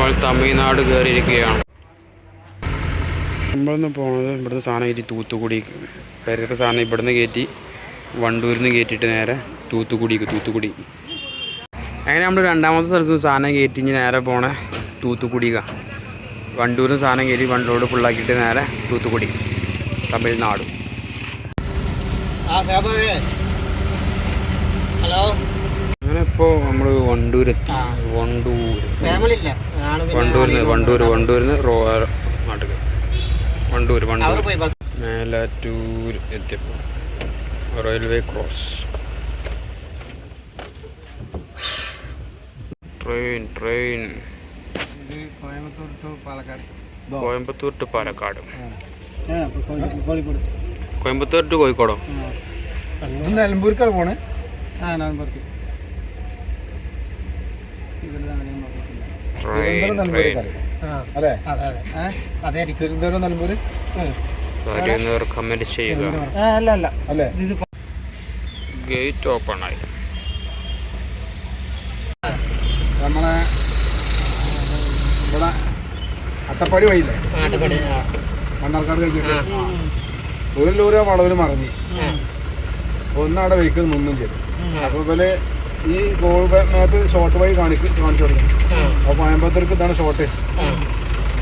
നമ്മൾ തമിഴ്നാട് കയറിയിരിക്കുകയാണ്. നമ്മളിന്ന് പോകുന്നത് ഇവിടുന്ന് സാധനം കയറ്റി തൂത്തുക്കുടിക്ക്. കയറിയ സാധനം ഇവിടുന്ന് കയറ്റി വണ്ടൂരിൽ നിന്ന് കയറ്റിയിട്ട് നേരെ തൂത്തുക്കുടി. അങ്ങനെ നമ്മൾ രണ്ടാമത്തെ സ്ഥലത്ത് സാധനം കയറ്റി നേരെ പോണേ തൂത്തുക്കുടിക്കാണ്. വണ്ടൂരിൽ നിന്ന് സാധനം കയറ്റി വണ്ടൂരോട് ഫുള്ളാക്കിയിട്ട് നേരെ തൂത്തുക്കുടി, തമിഴ്നാട്. അങ്ങനെ ഇപ്പോൾ നമ്മൾ വണ്ടൂരെത്തി. വണ്ടൂരിൽ നിന്ന് നാട്ടിൽ വണ്ടൂർ മേലാറ്റൂർ എത്തിയപ്പോൾ railway cross. Train Coimbatore to Palakkad. Coimbatore to കോഴിക്കോടോ? നിലമ്പൂർക്കാണ് പോണേ. നിലമ്പൂർക്ക് തിരുവനന്തപുരം നിലമ്പൂർ. കമന്റ് ചെയ്യുക. ഗേറ്റ് ഓപ്പൺ ആയി. നമ്മളെ ഇവിടെ അട്ടപ്പാടി വഴിയില്ലേ, മണ്ണാർക്കാട് കഴിഞ്ഞിട്ട് ഒരു ലോറി വളവിൽ മറിഞ്ഞ് ഒന്നവിടെ വെഹിക്കിൾ നിന്നും ചെയ്തു. അപ്പോൾ ഇവര് ഈ ഗൂഗിൾ മാപ്പ് ഷോർട്ട് വഴി കാണിച്ചു കൊടുക്കും. അപ്പോൾ കോയമ്പത്തൂർക്ക് ഇതാണ് ഷോർട്ട്.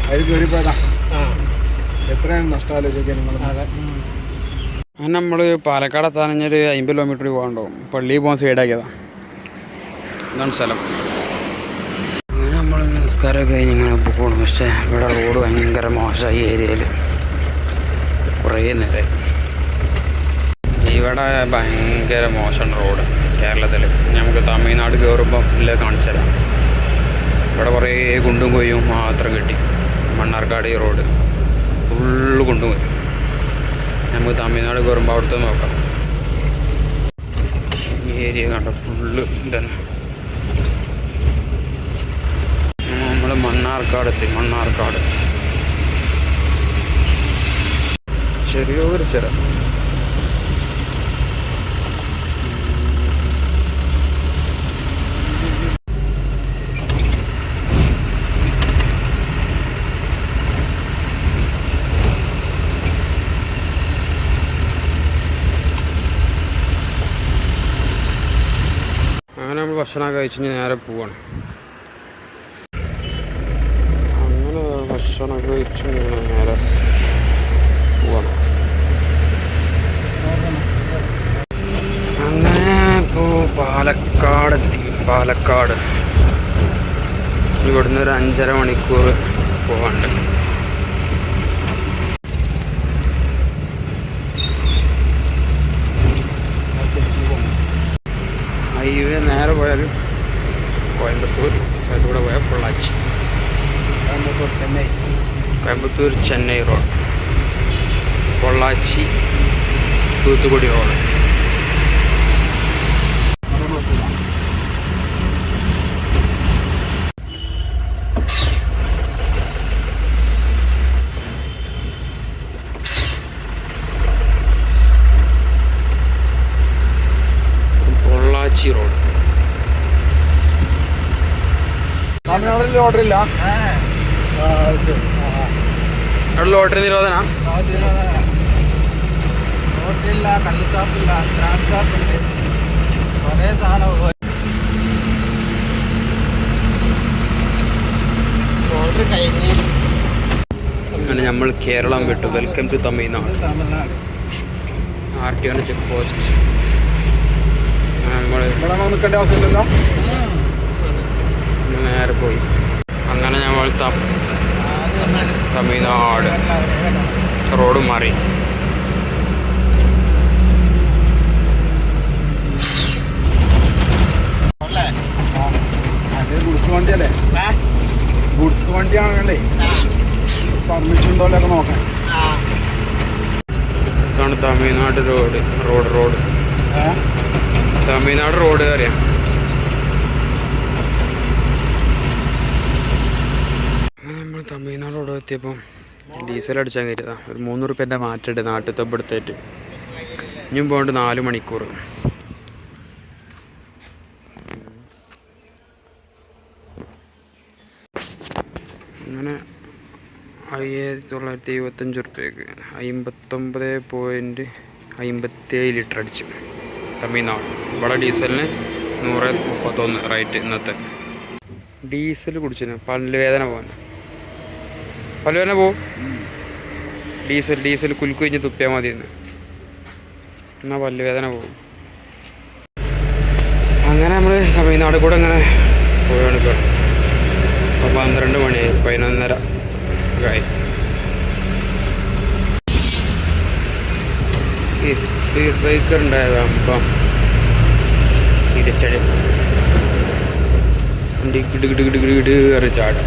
അതിൽ കയറിപ്പോയതാ. എത്രയാണ് നഷ്ടമാലോചിക്കാൻ നിങ്ങൾ? അങ്ങനെ നമ്മൾ പാലക്കാട് എത്താനൊരു 50 കിലോമീറ്റർ പോകാനുണ്ടാവും. പള്ളിയിൽ പോകാൻ സൈഡാക്കിയതാണ്. ഇതാണ് സ്ഥലം. അങ്ങനെ നമ്മൾ നിസ്കാരമൊക്കെ കഴിഞ്ഞ് ഇങ്ങനെ പോകണം. പക്ഷേ ഇവിടെ റോഡ് ഭയങ്കര മോശമായി. ഏരിയയിൽ കുറേ നേരം ഇവിടെ ഭയങ്കര മോശമാണ് റോഡ് കേരളത്തിൽ. നമുക്ക് തമിഴ്നാട് കയറുമ്പം ഇല്ല കാണിച്ചു തരാം. ഇവിടെ കുറേ കുണ്ടും കൊയ്യും മാത്രം കിട്ടി. മണ്ണാർക്കാട് ഈ റോഡ് ഫുള്ള് കുണ്ടും കൊയ്യും. നമുക്ക് തമിഴ്നാട് കയറുമ്പോൾ അവിടുത്തെ നോക്കാം. ഈ ഏരിയ കണ്ട ഫുള്ള് ഇതന്നെ. നമ്മൾ മണ്ണാർക്കാട് എത്തി. മണ്ണാർക്കാട് ചെറിയൊരു ചില അങ്ങനെ നമ്മൾ ഭക്ഷണമൊക്കെ കഴിച്ച് നേരെ പോവാണ്. അങ്ങനെ ഭക്ഷണമൊക്കെ കഴിച്ച് നേരെ പോവാണ്. അങ്ങനെ ഇപ്പോൾ പാലക്കാടെത്തി. പാലക്കാട് ഇവിടുന്ന് ഒരു 5.5 മണിക്കൂർ പോകാണ്ട്. ഹൈവേ നേരെ പോയാൽ കോയമ്പത്തൂർ, അതിലൂടെ പോയാൽ Pollachi. Coimbatore Chennai road, Pollachi Thoothukudi road. Pollachi road. Order ഇല്ല. അവിടെ ലോട്ടറി നിരോധന. ഹോട്ടലില്ല, കള്ള് ഷാപ്പില്ല, ഗ്രാൻഡ് ഷാപ്പുണ്ട്, കുറേ സാധനം. ഓർഡർ കഴിഞ്ഞ് അങ്ങനെ നമ്മൾ കേരളം വിട്ടു. Welcome to Tamil Nadu. RTO check post. നമ്മൾ നിൽക്കേണ്ട ആവശ്യമില്ലല്ലോ. നേരെ പോയി. അങ്ങനെ നമ്മൾ തമിഴ്നാട് റോഡ് മാറി. ഗുഡ്സ് വണ്ടിയല്ലേ? ഗുഡ്സ് വണ്ടിയാണല്ലേ? പെർമിഷൻ ഉണ്ടോ ഒക്കെ നോക്കാൻ. ഇതാണ് തമിഴ്നാട് റോഡ്. തമിഴ്നാട് റോഡ് അറിയാം. നമ്മൾ തമിഴ്നാട് റോഡ് എത്തിയപ്പോൾ ഡീസൽ അടിച്ചാൽ കയറ്റിയതാണ്. ഒരു 3 റുപ്യേൻ്റെ മാറ്റിട്ട് നാട്ടിൽ തൊപ്പെടുത്തേറ്റ്. ഇനിയും പോകേണ്ട 4 മണിക്കൂർ. അങ്ങനെ 1975 റുപ്യക്ക് 59.57 ലിറ്റർ അടിച്ചു തമിഴ്നാട്. ഇവിടെ ഡീസലിന് 131 റേറ്റ് ഇന്നത്തെ. ഡീസൽ കുടിച്ചിന് പല്ലുവേദന പോകാൻ. പല്ലുവേദന പോവും. ഡീസൽ കുലുക്ക് കഴിഞ്ഞ് തുപ്പിയാൽ മതി എന്നാൽ പല്ലുവേദന പോകും. അങ്ങനെ നമ്മൾ തമിഴ്നാട് കൂടെ അങ്ങനെ പോയാണ് ഇപ്പോൾ. അപ്പോൾ 12 മണിയായി, 11:30 ആയി. ഈ സ്പീഡ് ബ്രേക്കർ ഉണ്ടായതാണ് അപ്പം തിരിച്ചടി വണ്ടി കിട് കയറി ചാടാം.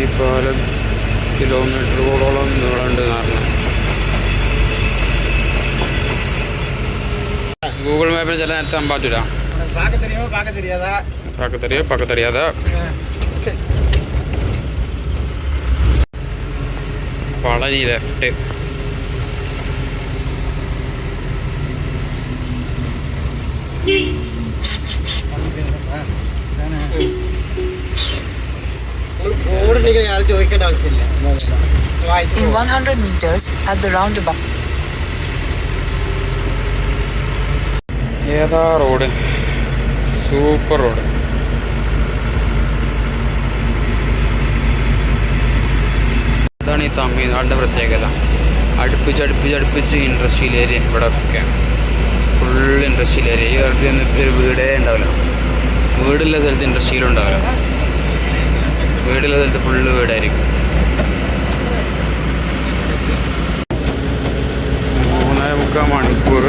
ഈ പാലം കിലോമീറ്ററുകളോളം നീളമുണ്ട് കാരണം ഗൂഗിൾ മാപ്പിൽ ചില നേരത്തെ നമ്പാൻ പറ്റില്ല. പക്കത്തറിയാതെ പളനി ലെഫ്റ്റ്. ചോദിക്കേണ്ട ആവശ്യമില്ല. In 100 meters at the roundabout. ഏതാ റോഡ്? Super road. ഇതാണ് ഈ തമിഴ്നാടിൻ്റെ പ്രത്യേകത. അടുപ്പിച്ച് ഇൻഡസ്ട്രിയൽ ഏരിയ. ഇവിടെ ഒക്കെ ഫുൾ ഇൻഡസ്ട്രിയൽ ഏരിയ. ഈ അടുത്ത് ഒരു വീടേ ഉണ്ടാവില്ല. വീടുള്ള സ്ഥലത്ത് ഇൻഡസ്ട്രിയിലും ഉണ്ടാവില്ല. വീടുള്ള സ്ഥലത്ത് ഫുള്ള് വീടായിരിക്കും. 3.25 മണിക്കൂർ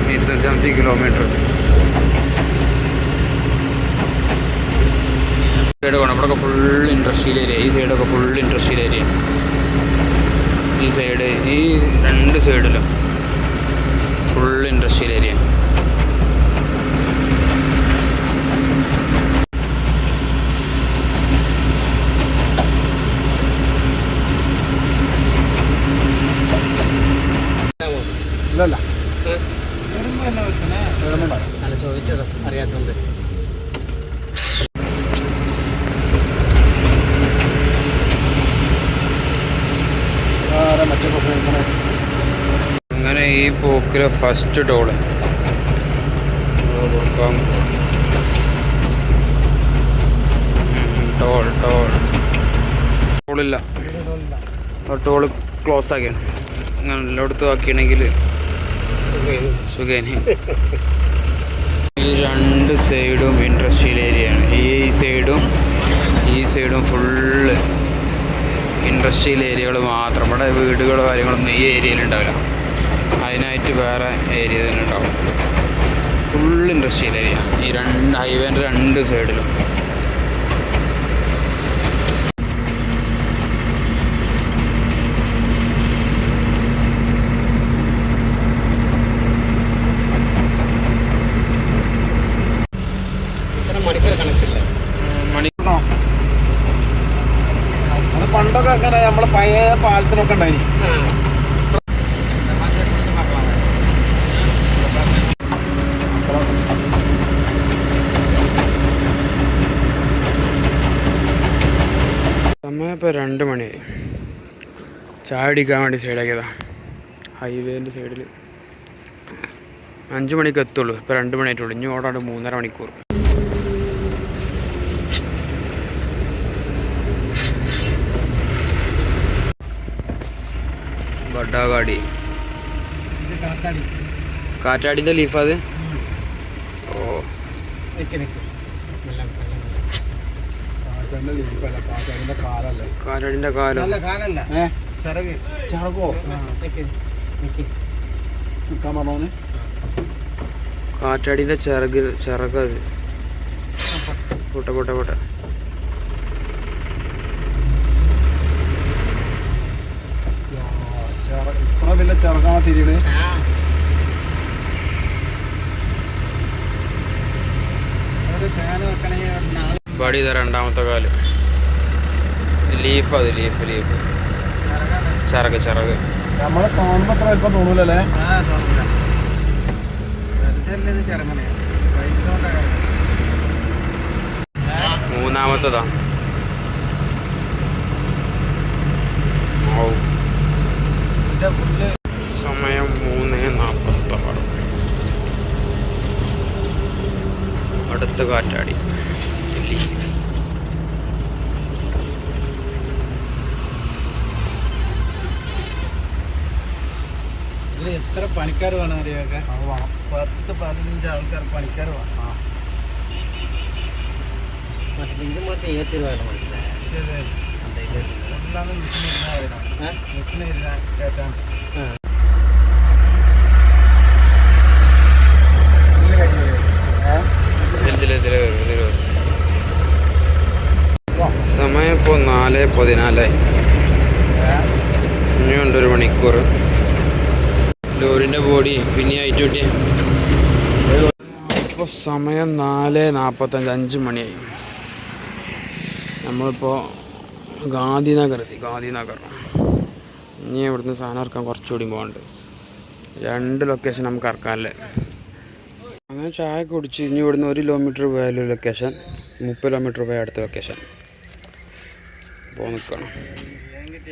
250 കിലോമീറ്റർ. സൈഡ് വേണം. ഇവിടെയൊക്കെ ഫുൾ ഇൻഡസ്ട്രിയൽ ഏരിയ. ഈ സൈഡൊക്കെ ഫുൾ ഇൻഡസ്ട്രിയൽ ഏരിയ. ഈ സൈഡ്, ഈ 2 സൈഡിലും ഫുൾ ഇൻഡസ്ട്രിയൽ ഏരിയ. അല്ല ചോദിച്ചതോ അറിയാത്തോണ്ട്. അങ്ങനെ ഈ പോക്കിലെ ഫസ്റ്റ് ടോള് ടോളില്ല. ടോള് ക്ലോസ് ആക്കിയാണ്. അങ്ങനെ എല്ലായിടത്തും ആക്കിയാണെങ്കിൽ സുഖേന. ഈ 2 സൈഡും ഇൻഡസ്ട്രിയൽ ഏരിയയാണ്. ഈ സൈഡും ഫുള്ള് ഇൻഡസ്ട്രിയൽ ഏരിയകൾ മാത്രം. ഇവിടെ വീടുകളോ കാര്യങ്ങളൊന്നും ഈ ഏരിയയിൽ ഉണ്ടാവില്ല. അതിനായിട്ട് വേറെ ഏരിയ തന്നെ ഉണ്ടാവും. ഫുൾ ഇൻഡസ്ട്രിയൽ ഏരിയ ഈ ഹൈവേൻ്റെ 2 സൈഡിലും. അത് പണ്ടൊക്കെ അങ്ങനെ നമ്മളെ പഴയ പാലത്തിനൊക്കെ ഉണ്ടായി. സമയം ഇപ്പോൾ 2 മണിയായി. ചായ അടിക്കാൻ വേണ്ടി സൈഡാക്കിയതാ. ഹൈവേൻ്റെ സൈഡിൽ 5 മണിക്ക് എത്തുള്ളൂ. ഇപ്പോൾ 2 മണിയായിട്ടുള്ളൂ. ഇനി ഓടാണ്ട് 3.5 മണിക്കൂർ. ബഡാഗാടി കാറ്റാടിൻ്റെ ലീഫ്. അത് ഓ കാറ്റാടിൻ്റെ കാലം. കാറ്റാടിൻ്റെ ചിറകത്. പോട്ടെ ഇത്ര വലിയ ചെറുക്കാണ് തിരിയണ്. ബടി ഇതാ 2ാമത്തെ കാല്. ലീഫ്. അത് ലീഫ് ചിറക്. നമ്മളെ കാണുമ്പോ അത്ര വലിപ്പം തോന്നൂലല്ലേ? മൂന്നാമത്തതാ. സമയം 3:46. അടുത്ത കാറ്റാടി. എത്ര പണിക്കാർ വേണം അറിയാക്കാൻ? 10-15 ആൾക്കാർ പണിക്കാർ വേണം. സമയം ഇപ്പോൾ 4:14. ഇനിയുണ്ട് 1 മണിക്കൂർ. ലോറിൻ്റെ ബോഡി പിന്നെ ആയിട്ട് കിട്ടിയ. ഇപ്പോൾ സമയം 4:45, 5 മണിയായി. നമ്മളിപ്പോൾ ഗാന്ധിനഗർ എത്തി. ഗാന്ധിനഗർ. ഇനി ഇവിടുന്ന് സാധനം ഇറക്കാൻ കുറച്ചുകൂടി പോകാനുണ്ട്. 2 ലൊക്കേഷൻ നമുക്ക് ഇറക്കാനല്ലേ. അങ്ങനെ ചായ കുടിച്ച് ഇനി ഇവിടുന്ന് 1 കിലോമീറ്റർ പോയാലും ലൊക്കേഷൻ, 30 കിലോമീറ്റർ പോയ അടുത്ത ലൊക്കേഷൻ ഇപ്പോൾ നിൽക്കണം.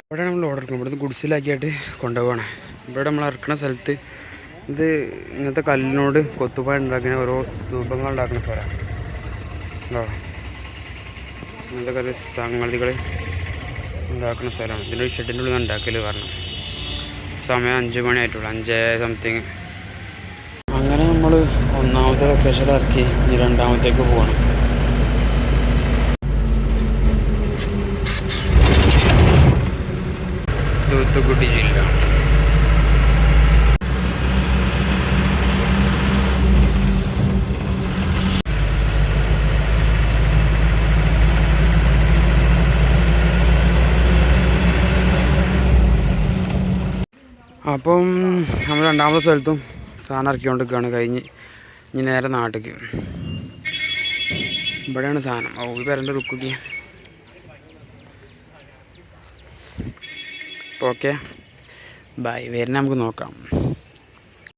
ഇവിടെ നമ്മൾ ഓർഡർ എടുക്കണം. ഇവിടുന്ന് ഗുഡ്സിലാക്കിയിട്ട് കൊണ്ടുപോകണം. ഇവിടെ നമ്മൾ ഇറക്കുന്ന സ്ഥലത്ത് ഇത് ഇങ്ങനത്തെ കല്ലിനോട് കൊത്തുപായ ഉണ്ടാക്കുന്ന ഓരോ രൂപങ്ങൾ ഉണ്ടാക്കുന്ന സ്ഥലമാണ്. ഉണ്ടോ? ഇങ്ങനത്തെ കുറേ സംഗതികൾ ഉണ്ടാക്കുന്ന സ്ഥലമാണ്. ഇതിൻ്റെ ഷെഡിൻ്റെ ഉള്ളിൽ ഉണ്ടാക്കൽ പറഞ്ഞു. സമയം 5 മണി ആയിട്ടുള്ളൂ. 5 സംതിങ്. അങ്ങനെ നമ്മൾ 1ാമത്തെ ലൊക്കേഷൻ ഇറക്കി ഇനി 2ാമത്തേക്ക് പോകണം. തൂത്തുക്കുടി ജില്ല. അപ്പം നമ്മൾ 2ാമത്തെ സ്ഥലത്തും സാധനം ഇറക്കിക്കൊണ്ടിരിക്കുകയാണ്. കഴിഞ്ഞ് ഇനി നേരെ നാട്ടിലേക്ക്. ഇവിടെയാണ് സാധനം. ഈ പേരൻ്റെ റുക്കുക്കി. അപ്പോൾ ഓക്കെ ബൈ. വരുന്ന നമുക്ക് നോക്കാം.